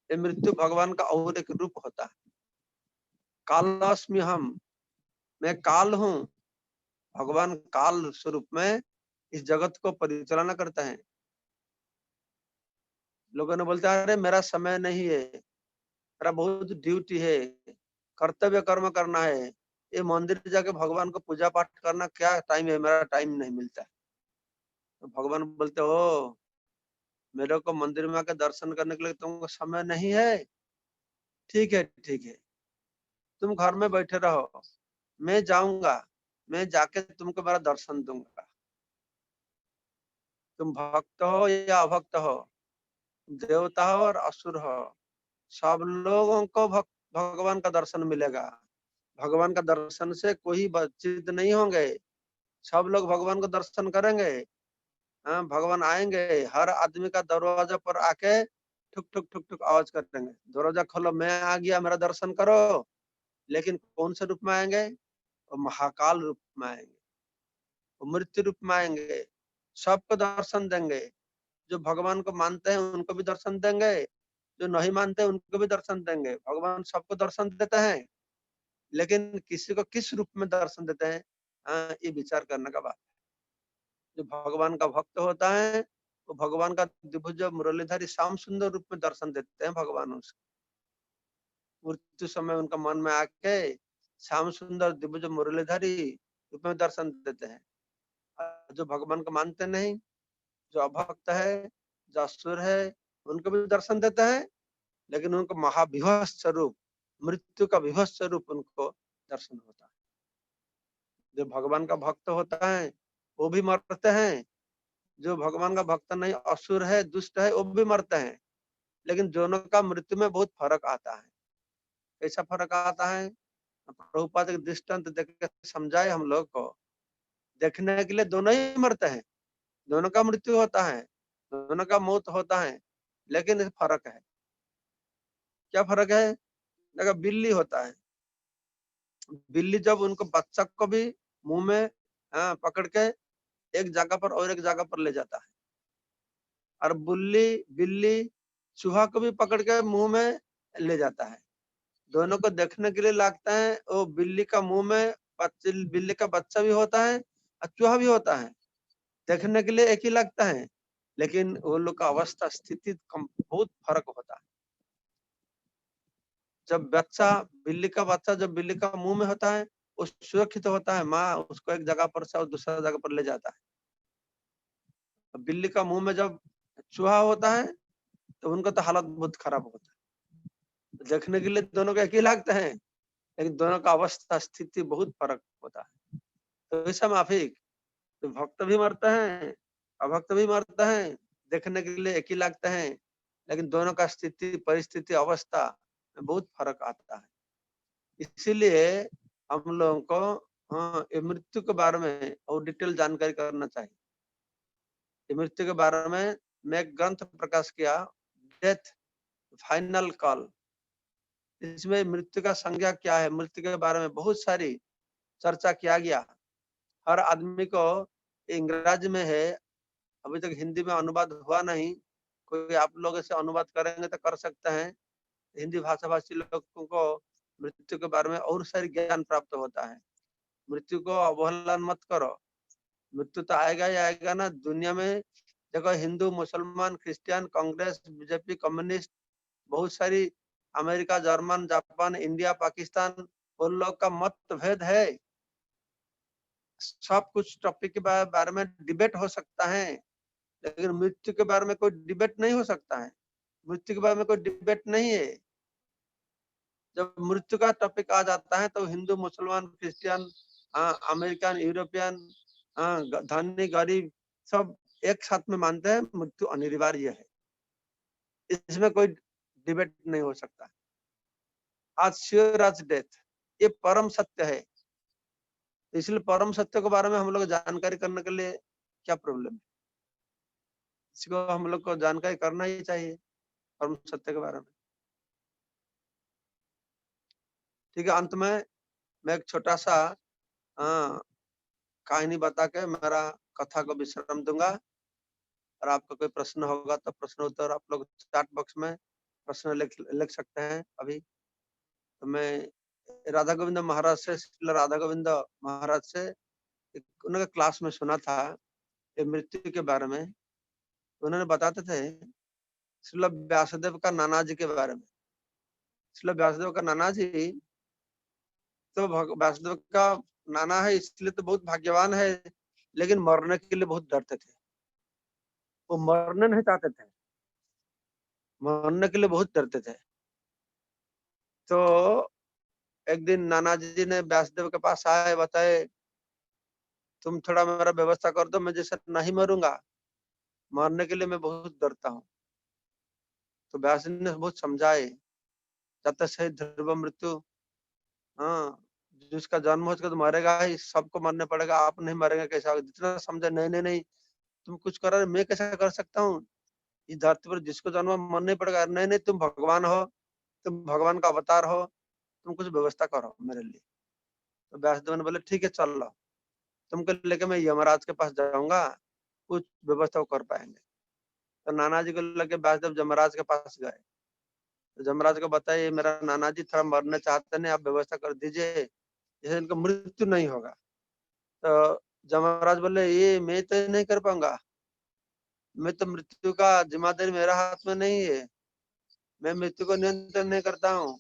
ये मृत्यु भगवान का और एक रूप होता है। कालास्मि हम, मैं काल हूँ। भगवान काल स्वरूप में इस जगत को परिचालना करता है। लोगों ने बोलते अरे मेरा समय नहीं है, मेरा बहुत ड्यूटी है, कर्तव्य कर्म करना है, ये मंदिर जाके भगवान को पूजा पाठ करना क्या टाइम है, मेरा टाइम नहीं मिलता है। तो भगवान बोलते हो मेरे को मंदिर में आके दर्शन करने के लिए तुमको समय नहीं है? ठीक है, ठीक है, तुम घर में बैठे रहो, मैं जाऊंगा, मैं जाके तुमको मेरा दर्शन दूंगा। तुम भक्त हो या अभक्त हो, देवता हो और असुर हो, सब लोगों को भगवान का दर्शन मिलेगा। भगवान का दर्शन से कोई वंचित नहीं होंगे, सब लोग भगवान को दर्शन करेंगे। हाँ, भगवान आएंगे, हर आदमी का दरवाजा पर आके ठुक ठुक ठुक ठुक आवाज करेंगे, दरवाजा खोलो, मैं आ गया, मेरा दर्शन करो। लेकिन कौन से रूप में आएंगे? वो महाकाल रूप में आएंगे, वो मृत्यु रूप में आएंगे, सबको दर्शन देंगे। जो भगवान को मानते हैं उनको भी दर्शन देंगे, जो नहीं मानते उनको भी दर्शन देंगे। भगवान सबको दर्शन देते हैं, लेकिन किसी को किस रूप में दर्शन देते हैं, ये विचार करने का बात। जो भगवान का भक्त होता है वो भगवान का द्विभुज मुरलीधारी श्याम सुंदर रूप में दर्शन देते हैं। भगवान उसको मृत्यु समय उनका मन में आके श्याम सुंदर द्विभुज मुरलीधारी रूप में दर्शन देते हैं। जो भगवान को मानते नहीं, जो अभक्त है, जो असुर है, उनको भी दर्शन देता है, लेकिन उनको महाविभत्स स्वरूप, मृत्यु का विभत्स स्वरूप उनको दर्शन होता है। जो भगवान का भक्त होता है वो भी मरते हैं, जो भगवान का भक्त नहीं, असुर है, दुष्ट है, वो भी मरते हैं। लेकिन दोनों का मृत्यु में बहुत फर्क आता है। कैसा फर्क आता है? प्रभुपाद एक दृष्टांत देख के समझाए हम लोग को। देखने के लिए दोनों ही मरते हैं, दोनों का मृत्यु होता है, दोनों का मौत होता है, लेकिन फर्क है। क्या फर्क है? देखो बिल्ली होता है, बिल्ली जब उनको बच्चा को भी मुंह में पकड़ के एक जगह पर और एक जगह पर ले जाता है, और बिल्ली चूहा को भी पकड़ के मुंह में ले जाता है। दोनों को देखने के लिए लगता है वो बिल्ली का मुंह में बिल्ली का बच्चा भी होता है और चूहा भी होता है, देखने के लिए एक ही लगता है, लेकिन वो लोग का अवस्था स्थिति बहुत फर्क होता है। जब बच्चा, बिल्ली का बच्चा जब बिल्ली का मुंह में होता है वो सुरक्षित होता है, माँ उसको एक जगह पर से और दूसरा जगह पर ले जाता है। बिल्ली का मुंह में जब चूहा होता है तो उनका तो हालत बहुत खराब होता है। देखने के लिए दोनों को एक ही लगते हैं, लेकिन दोनों का अवस्था स्थिति बहुत फर्क होता है। तो ऐसा माफिक तो भक्त भी मरते हैं, अभक्त भी मरते हैं, देखने के लिए एक ही लगते हैं, लेकिन दोनों का स्थिति, परिस्थिति, अवस्था में बहुत फर्क आता है। इसीलिए हम लोगों को ये मृत्यु के बारे में और डिटेल जानकारी करना चाहिए। ये मृत्यु के बारे में मैं एक ग्रंथ प्रकाश किया, डेथ फाइनल कॉल। इसमें मृत्यु का संज्ञा क्या है, मृत्यु के बारे में बहुत सारी चर्चा किया गया। हर आदमी को इंग्रजी में है, अभी तक हिंदी में अनुवाद हुआ नहीं। कोई आप लोग इसे अनुवाद करेंगे तो कर सकते हैं। हिंदी भाषा भाषी लोगों को मृत्यु के बारे में और सारी ज्ञान प्राप्त होता है। मृत्यु को अवहेलना मत करो, मृत्यु तो आएगा ही आएगा ना। दुनिया में देखो हिंदू, मुसलमान, क्रिश्चियन, कांग्रेस, बीजेपी, कम्युनिस्ट, बहुत सारी America, German, Japan, India, Pakistan, उन लोग का मतभेद है। सब कुछ टॉपिक के बारे में डिबेट हो सकता है, लेकिन मृत्यु के बारे में कोई डिबेट नहीं हो सकता है। मृत्यु के बारे में कोई डिबेट नहीं है। जब मृत्यु का टॉपिक आ जाता है तो हिंदू, मुसलमान, क्रिश्चियन, अमेरिकन, यूरोपियन, धनी, गरीब सब एक साथ में मानते हैं मृत्यु अनिवार्य है। इसमें कोई डिबेट नहीं हो सकता। आज श्योर एज डेथ, ये परम सत्य है। इसलिए परम सत्य के बारे में हम लोग जानकारी करने के लिए क्या प्रॉब्लम है? इसको हम लोग को जानकारी करना ही चाहिए, परम सत्य के बारे में। ठीक है, अंत में मैं एक छोटा सा कहानी बता के मेरा कथा को विश्राम दूंगा। और आपका कोई प्रश्न होगा तो प्रश्न उत्तर आप लोग चैट बॉक्स में प्रश्न लिख सकते हैं। अभी तो मैं राधा गोविंद महाराज से, श्रील राधा गोविंद महाराज से उनके क्लास में सुना था ये मृत्यु के बारे में। उन्होंने बताते थे श्रील व्यासदेव का नाना जी के बारे में। श्रील व्यासदेव का नाना जी तो व्यासदेव का नाना है इसलिए तो बहुत भाग्यवान है, लेकिन मरने के लिए बहुत डरते थे। वो मरने नहीं चाहते थे, मरने के लिए बहुत डरते थे। तो एक दिन नाना जी ने व्यासदेव के पास आए, बताए तुम थोड़ा मेरा व्यवस्था कर दो, मैं जैसे नहीं मरूंगा, मरने के लिए मैं बहुत डरता हूँ। तो व्यास जी ने बहुत समझाए, जाते सही ध्रुव मृत्यु, हाँ जिसका जन्म हो तो मरेगा ही, सबको मरने पड़ेगा, आप नहीं मरेंगे कैसा होगा? जितना समझे, नहीं नहीं नहीं तुम कुछ कर रहे, मैं कैसा कर सकता हूँ? इस धरती पर जिसको जन्म मरना ही पड़ेगा। नहीं नहीं तुम भगवान हो, तुम भगवान का अवतार हो, तुम कुछ व्यवस्था करो मेरे लिए। तो व्यासदेव ने बोले ठीक है चल लो, तुमको लेके मैं यमराज के पास जाऊंगा, कुछ व्यवस्था वो कर पाएंगे। तो नाना जी को लेके व्यासदेव यमराज के पास गए। तो यमराज को बताइए मेरा नाना जी थोड़ा मरना चाहते नहीं, आप व्यवस्था कर दीजिए जैसे इनको मृत्यु नहीं होगा। तो यमराज बोले ये मैं तो नहीं कर पाऊंगा, मैं तो मृत्यु का जिम्मेदारी मेरा हाथ में नहीं है, मैं मृत्यु को नियंत्रण नहीं करता हूँ।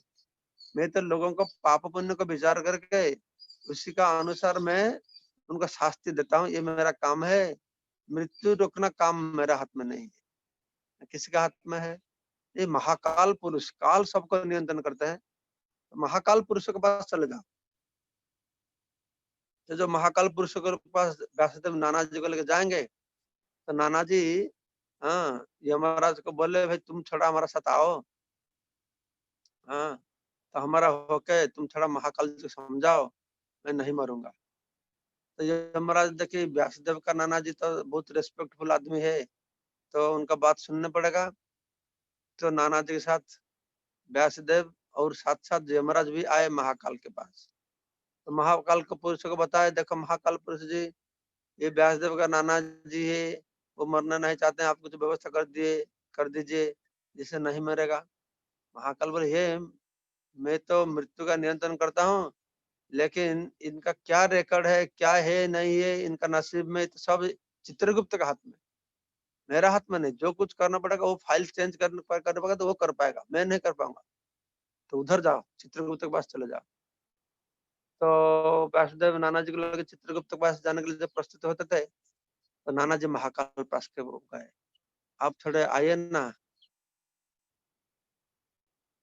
मैं तो लोगों को पाप पुण्य को विचार करके उसी का अनुसार मैं उनको शास्ति देता हूँ, ये मेरा काम है। मृत्यु रोकना काम मेरा हाथ में नहीं है, किसी का हाथ में है? ये महाकाल पुरुष, काल सबको नियंत्रण करते हैं। तो महाकाल पुरुषों के पास चले जाओ। तो जो महाकाल पुरुषों के पास व्यासदेव नाना जी को लेके जाएंगे, तो नाना जी यमराज को बोले भाई तुम थोड़ा हमारा साथ आओ, हाँ तो हमारा होके तुम थोड़ा महाकाल जी को समझाओ, मैं नहीं मरूंगा। तो यमराज देखिए व्यासदेव का नाना जी तो बहुत रेस्पेक्टफुल आदमी है, तो उनका बात सुनना पड़ेगा। तो नाना जी के साथ व्यासदेव और साथ साथ यमराज भी आए महाकाल के पास। तो महाकाल के पुरुष को बताया, देखो महाकाल पुरुष जी, ये व्यासदेव का नाना जी है, वो मरना नहीं चाहते हैं, आप कुछ व्यवस्था कर दीजिए जिससे नहीं मरेगा। महाकाल बोले हे मैं तो मृत्यु का नियंत्रण करता हूँ, लेकिन इनका क्या रिकॉर्ड है, क्या है नहीं है, इनका नसीब में तो सब चित्रगुप्त के हाथ में, मेरा हाथ में नहीं। जो कुछ करना पड़ेगा वो फाइल चेंज करना पड़ेगा तो वो कर पाएगा, मैं नहीं कर पाऊंगा। तो उधर जाओ, चित्रगुप्त के पास चले जाओ। तो वासुदेव नाना जी को लगे चित्रगुप्त के पास जाने के लिए जब प्रस्तुत होते थे, तो नाना जी महाकाल पास के वो गए, आप थोड़े आइए ना,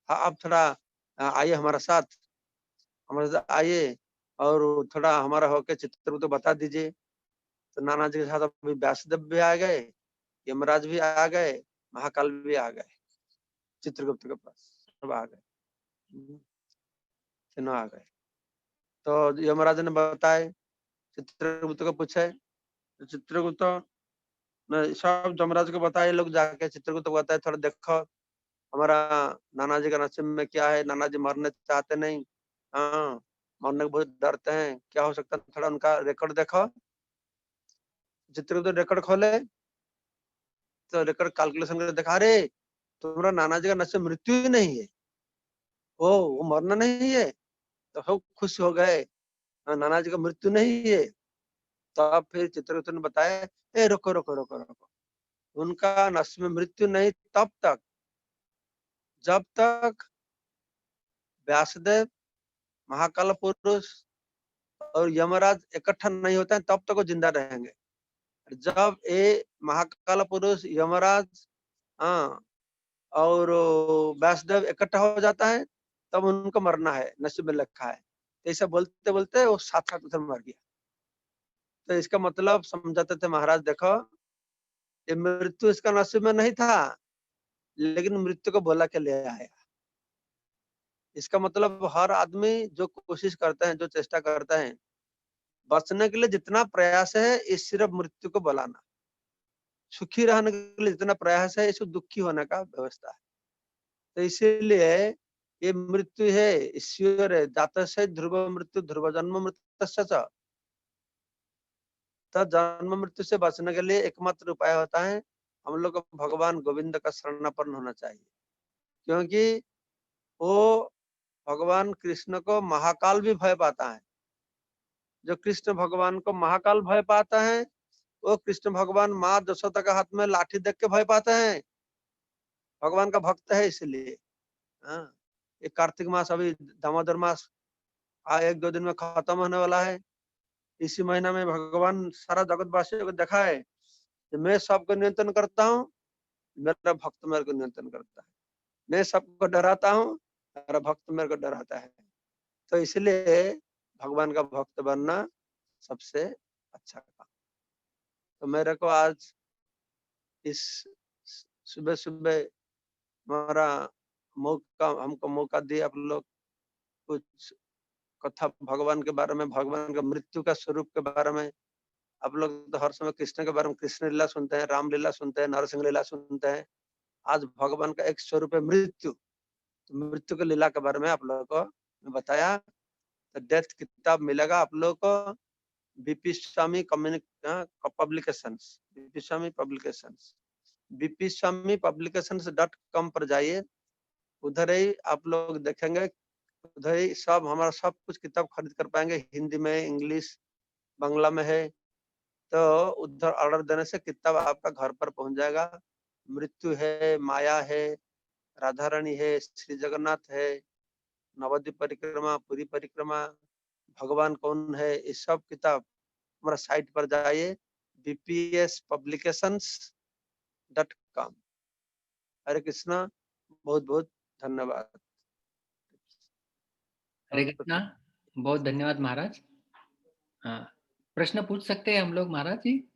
आप थोड़ा आइए हमारे साथ आइए और थोड़ा हमारा होके चित्रगुप्त बता दीजिए। तो नाना जी के साथ अभी व्यासदेव भी आ गए, यमराज भी आ गए, महाकाल भी आ गए, चित्रगुप्त के पास सब आ गए, तीनों आ गए। तो यमराज ने बताए, चित्रगुप्त को पूछे, तो चित्रगुप्त ने सब यमराज को बताए, लोग जाके चित्रगुप्त को बताए थोड़ा देखो हमारा नाना जी का नसीब में क्या है, नाना जी मरने चाहते नहीं, हाँ मरने को बहुत डरते हैं, क्या हो सकता है, थोड़ा उनका रिकॉर्ड देखो। चित्रगुप्त रिकॉर्ड खोले तो रिकॉर्ड कैलकुलेशन करके दिखा रहे तुम्हारा नाना जी का नसीब मृत्यु ही नहीं है, ओ वो मरना नहीं है। तो सब खुश हो गए, नाना जी का मृत्यु नहीं है। तब फिर चित्रगुप्त ने बताया, ए रुको रुको रुको रुको, उनका नसीब में मृत्यु नहीं तब तक जब तक व्यासदेव, महाकाल पुरुष और यमराज इकट्ठा नहीं होते हैं तब तक वो जिंदा रहेंगे। जब ये महाकाल पुरुष, यमराज, हाँ, और व्यासदेव इकट्ठा हो जाता है तब उनको मरना है, नसीब में लिखा है। तो ऐसा बोलते बोलते वो साथ साथ उधर मर गया। तो इसका मतलब समझाते थे महाराज, देखो ये मृत्यु इसका नसीब में नहीं था, लेकिन मृत्यु को बोला के ले आया। इसका मतलब हर आदमी जो कोशिश करता है, जो चेष्टा करता है, बचने के लिए जितना प्रयास है, ये सिर्फ मृत्यु को बुलाना। सुखी रहने के लिए जितना प्रयास है, इसको दुखी होने का व्यवस्था है। तो इसीलिए ये मृत्यु है, ईश्वर है, जातस्य ध्रुव मृत्यु ध्रुव जन्म मृत्युस्य च। तो जन्म मृत्यु से बचने के लिए एकमात्र उपाय होता है, हम लोग को भगवान गोविंद का शरणापन्न होना चाहिए। क्योंकि वो भगवान कृष्ण को महाकाल भी भय पाता है। जो कृष्ण भगवान को महाकाल भय पाता है, वो कृष्ण भगवान माँ यशोदा के हाथ में लाठी देख के भय पाते हैं। भगवान का भक्त है इसलिए। हाँ, ये कार्तिक मास, अभी दामोदर मास 1-2 दिन में खत्म होने वाला है। इसी महीना में भगवान सारा जगतवासियों को देखा है कि मैं सबको नियंत्रण करता हूँ, मेरा भक्त मेरे को नियंत्रण करता है। मैं सबको डराता हूँ, मेरा भक्त मेरे को डराता है। तो इसलिए भगवान का भक्त बनना सबसे अच्छा काम। तो मेरे को आज इस सुबह सुबह हमारा मौका, हमको मौका दिया आप लोग, कुछ कथा भगवान के बारे में, भगवान का मृत्यु का स्वरूप के बारे में। आप लोग तो हर समय कृष्ण के बारे में कृष्ण लीला सुनते हैं, राम लीला सुनते हैं, नरसिंह लीला सुनते हैं। आज भगवान का एक स्वरूप है मृत्यु। तो मृत्यु की लीला के बारे में आप लोगों को मैं बताया। तो डेथ किताब मिलेगा आप लोगों को, बीपी स्वामी पब्लिकेशंस, बीपी स्वामी पब्लिकेशंस, bpswamypublications.com पर जाइए। उधर ही आप लोग देखेंगे, उधर ही सब हमारा सब कुछ किताब खरीद कर पाएंगे। हिंदी में, इंग्लिश, बांग्ला में है। तो उधर ऑर्डर देने से किताब आपका घर पर पहुंच जाएगा। मृत्यु है, माया है, राधा रानी है, श्री जगन्नाथ है, नवद्वीप परिक्रमा, पूरी परिक्रमा, भगवान कौन है, ये सब किताब हमारा साइट पर जाइए, bpspublications.com। हरे कृष्णा, बहुत बहुत धन्यवाद। हरे कृष्णा, बहुत धन्यवाद महाराज। हाँ, प्रश्न पूछ सकते हैं हम लोग महाराज जी?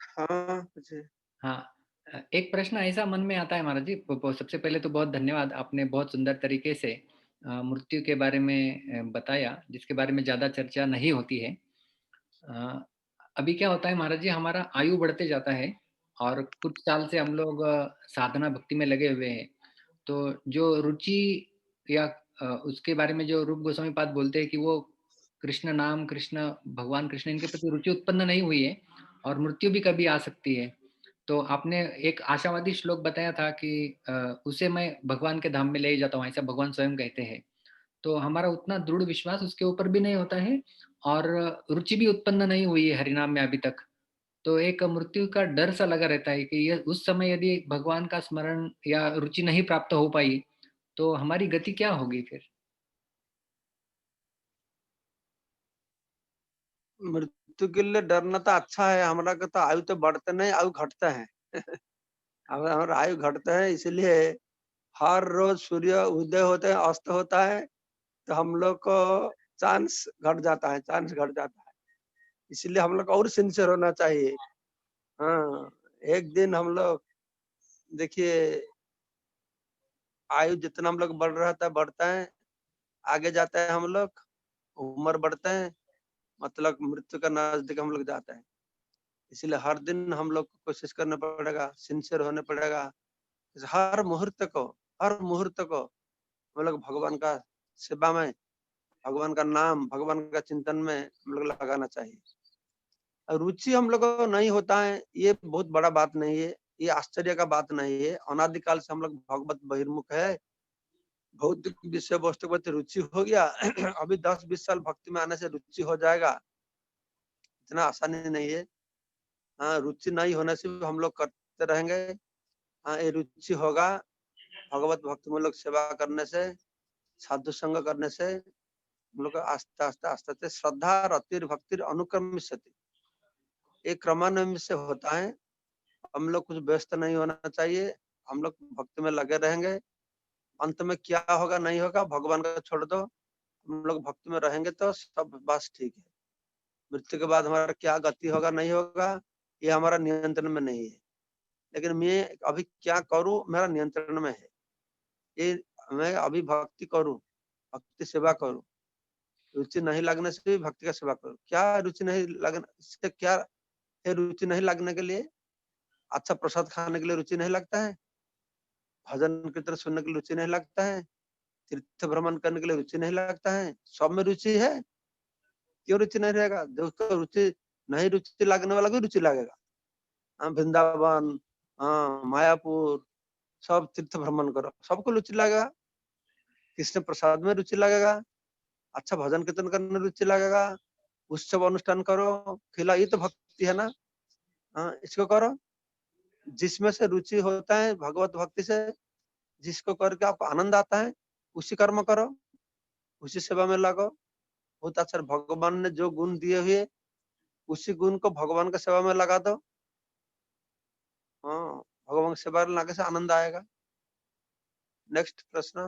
हाँ मुझे हाँ, एक प्रश्न ऐसा मन में आता है महाराज जी। सबसे पहले तो बहुत धन्यवाद, आपने बहुत सुंदर तरीके से मृत्यु के बारे में बताया, जिसके बारे में ज्यादा चर्चा नहीं होती है। अ, अभी क्या होता है महाराज जी, हमारा आयु बढ़ते जाता है और कुछ साल से हम लोग साधना भक्ति में लगे हुए हैं। तो जो रुचि या उसके बारे में जो रूप गोस्वामी पाद बोलते हैं कि वो कृष्ण नाम, कृष्ण भगवान कृष्ण, इनके प्रति रुचि उत्पन्न नहीं हुई है और मृत्यु भी कभी आ सकती है। तो आपने एक आशावादी श्लोक बताया था कि उसे मैं भगवान के धाम में ले जाता हूँ, ऐसा भगवान स्वयं कहते हैं। तो हमारा उतना दृढ़ विश्वास उसके ऊपर भी नहीं होता है और रुचि भी उत्पन्न नहीं हुई है हरिनाम में अभी तक। तो एक मृत्यु का डर सा लगा रहता है कि ये उस समय यदि भगवान का स्मरण या रुचि नहीं प्राप्त हो पाई तो हमारी गति क्या होगी फिर? मृत्यु के लिए डरना तो अच्छा है। हमारा का तो आयु तो बढ़ते नहीं, आयु घटता है। हमारा आयु घटता है, इसलिए हर रोज सूर्य उदय होते हैं, अस्त होता है, तो हम लोग को चांस घट जाता है, चांस घट जाता है। इसलिए हम लोग को और सिंसियर होना चाहिए। हाँ, एक दिन हम लोग देखिए, आयु जितना हम लोग बढ़ रहा था, बढ़ता है, आगे जाता है हम लोग, उम्र बढ़ता है, मतलब मृत्यु का नजदीक हम लोग जाता है। इसलिए हर दिन हम लोग को कोशिश करना पड़ेगा, सिंसियर होने पड़ेगा। हर मुहूर्त को हम लोग भगवान का सेवा में, भगवान का नाम, भगवान का चिंतन में हम लोग लगाना चाहिए। और रुचि हम लोग को नहीं होता है, ये बहुत बड़ा बात नहीं है, ये आश्चर्य का बात नहीं है। अनादिकाल से हम लोग भगवत बहिर्मुख है, भौतिक विषय वस्तु के प्रति रुचि हो गया। अभी 10-20 साल भक्ति में आने से रुचि हो जाएगा, इतना आसानी नहीं है। हाँ, रुचि नहीं होने से भी हम लोग करते रहेंगे। हाँ, ये रुचि होगा भगवत भक्ति में लोग सेवा करने से, साधु संग करने से हम लोग का आस्ते आस्ते आस्ते आस्ते श्रद्धा रतिर भक्तिर अनुक्रमिष्यति, एक क्रमान्वय से होता है। हम लोग कुछ व्यस्त नहीं होना चाहिए, हम लोग भक्ति में लगे रहेंगे। अंत में क्या होगा नहीं होगा भगवान का छोड़ दो, हम लोग भक्ति में रहेंगे तो सब बस ठीक है। मृत्यु के बाद हमारा क्या गति होगा नहीं होगा ये हमारा नियंत्रण में नहीं है, लेकिन मैं अभी क्या करूं मेरा नियंत्रण में है। ये मैं अभी भक्ति करूं, भक्ति सेवा करूं, रुचि नहीं लगने से भी भक्ति का सेवा करूं। क्या रुचि नहीं लगना, इससे क्या है? रुचि नहीं लगने के लिए अच्छा प्रसाद खाने के लिए रुचि नहीं लगता है, भजन कीर्तन सुनने के लिए रुचि नहीं लगता है, तीर्थ भ्रमण करने के लिए रुचि नहीं लगता है, सब में रुचि है। क्यों रुचि नहीं रहेगा? जिसको रुचि नहीं, रुचि लगने वाला भी रुचि लगेगा। हाँ, वृंदावन, हाँ, मायापुर, सब तीर्थ भ्रमण करो, सबको रुचि लगेगा। कृष्ण प्रसाद में रुचि लगेगा, अच्छा भजन कीर्तन करने में रुचि लगेगा, उत्सव अनुष्ठान करो, खिला, ये तो भक्ति है ना। हाँ, इसको करो। जिसमें से रुचि होता है भगवत भक्ति से, जिसको करके आपको आनंद आता है, उसी कर्म करो, उसी सेवा में लगो। बहुत अच्छा, भगवान ने जो गुण दिए हुए उसी गुण को भगवान का सेवा में लगा दो। हाँ, भगवान की सेवा में लगाने से आनंद आएगा। नेक्स्ट प्रश्न।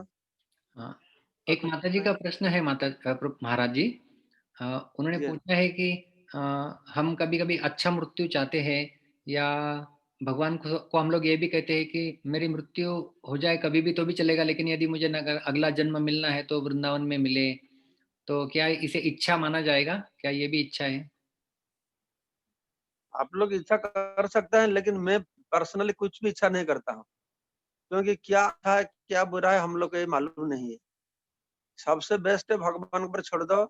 हाँ, और एक कुछ माताजी है? का प्रश्न है महाराज जी। अ, उन्होंने जी, पूछा है कि अ, हम कभी-कभी अच्छा मृत्यु चाहते हैं या भगवान को हम लोग ये भी कहते हैं कि मेरी मृत्यु हो जाए कभी भी तो भी चलेगा, लेकिन यदि मुझे अगला जन्म मिलना है तो वृंदावन में मिले, तो क्या इसे इच्छा माना जाएगा? क्या ये भी इच्छा है? आप लोग इच्छा कर सकते हैं, लेकिन मैं पर्सनली कुछ भी इच्छा नहीं करता हूँ, क्योंकि क्या अच्छा है क्या बुरा है हम लोग को ये मालूम नहीं है। सबसे बेस्ट है भगवान पर छोड़ दो।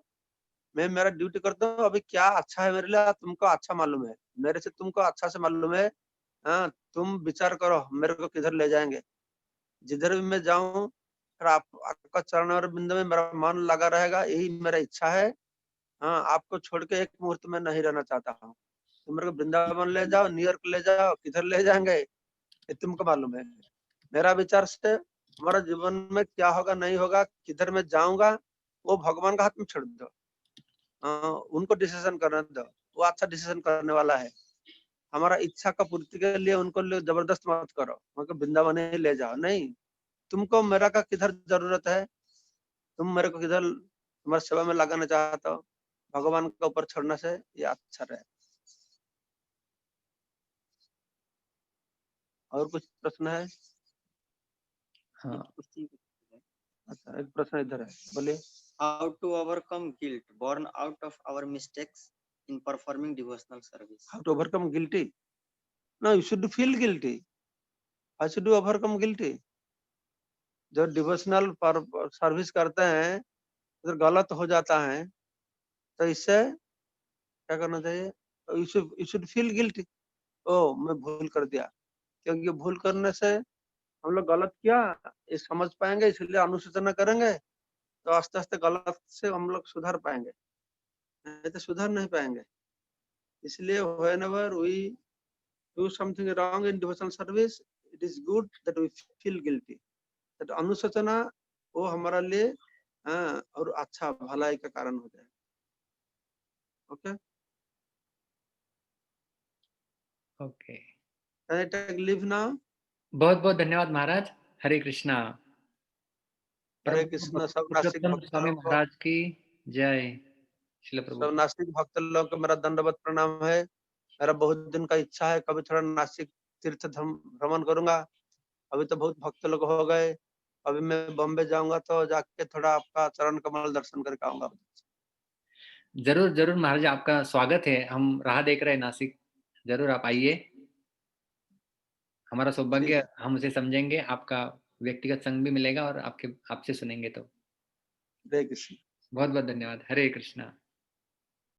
मैं मेरा ड्यूटी करता हूँ, अभी क्या अच्छा है मेरे लिए तुमको अच्छा मालूम है, मेरे से तुमको अच्छा से मालूम है। हाँ, तुम विचार करो मेरे को किधर ले जाएंगे। जिधर भी मैं जाऊं फिर आप, आपका चरण और बिंद में मेरा मन लगा रहेगा, यही मेरा इच्छा है। हाँ, आपको छोड़ के एक मुहूर्त में नहीं रहना चाहता हूँ। तुम मेरे को वृंदावन ले जाओ, न्यूयॉर्क ले जाओ, किधर ले जाएंगे ये तुमको मालूम है। मेरा विचार से हमारा जीवन में क्या होगा नहीं होगा, किधर मैं जाऊंगा, वो भगवान का हाथ में छोड़ दो। उनको डिसीजन करने दो, वो अच्छा डिसीजन करने वाला है। हमारा इच्छा का पूर्ति के लिए उनको जबरदस्त मत करो, उनको वृंदावन ही ले जाओ, नहीं। तुमको मेरा का किधर जरूरत है, तुम मेरे को किधर तुम्हारी सेवा में लगाना चाहते हो, भगवान के ऊपर छोड़ने से ये अच्छा रहे। और कुछ प्रश्न है? हाँ, अच्छा, एक प्रश्न इधर है, बोलिए। How to overcome guilt born out of our mistakes in performing devotional service? How to overcome guilty? No, you should feel guilty. How should you overcome guilty? जो डिवोशनल सर्विस करते हैं अगर गलत हो जाता है तो इससे क्या करना चाहिए? You should feel guilty. Oh, मैं भूल कर दिया, क्योंकि भूल करने से हम लोग गलत किया ये समझ पाएंगे, इसलिए अनुशोचना करेंगे, तो आस्ते आस्ते गलत से हम लोग सुधर पाएंगे, नहीं तो सुधर नहीं पाएंगे। इसलिए whenever we do something wrong in devotional service, it is good that we feel guilty, that अनुशोचना वो हमारा लिए और अच्छा भलाई का कारण हो जाए। Okay, okay. Can I take leave now? बहुत-बहुत धन्यवाद महाराज। हरे कृष्णा। परम हरे कृष्ण। सब नास्तिक पुरुषोत्तम भक्त स्वामी लोगों को, महाराज की जय। श्रील सब प्रभुपाद। नास्तिक भक्त लोगों को मेरा दंडवत प्रणाम है। मेरा बहुत दिन का इच्छा है कभी थोड़ा नासिक तीर्थ भ्रमण करूंगा। अभी तो बहुत भक्त लोग हो गए, अभी मैं बॉम्बे जाऊंगा तो जाके थोड़ा आपका चरण कमल दर्शन करके आऊंगा। ज़रूर, ज़रूर महाराज, आपका स्वागत है। हम राह देख रहे हैं नासिक। ज़रूर आप आइए। हमारा ठीक सौभाग्य है। हम उसे समझेंगे, आपका व्यक्तिगत संग भी मिलेगा और आपसे सुनेंगे तो। हरे कृष्ण। बहुत-बहुत धन्यवाद। हरे कृष्णा।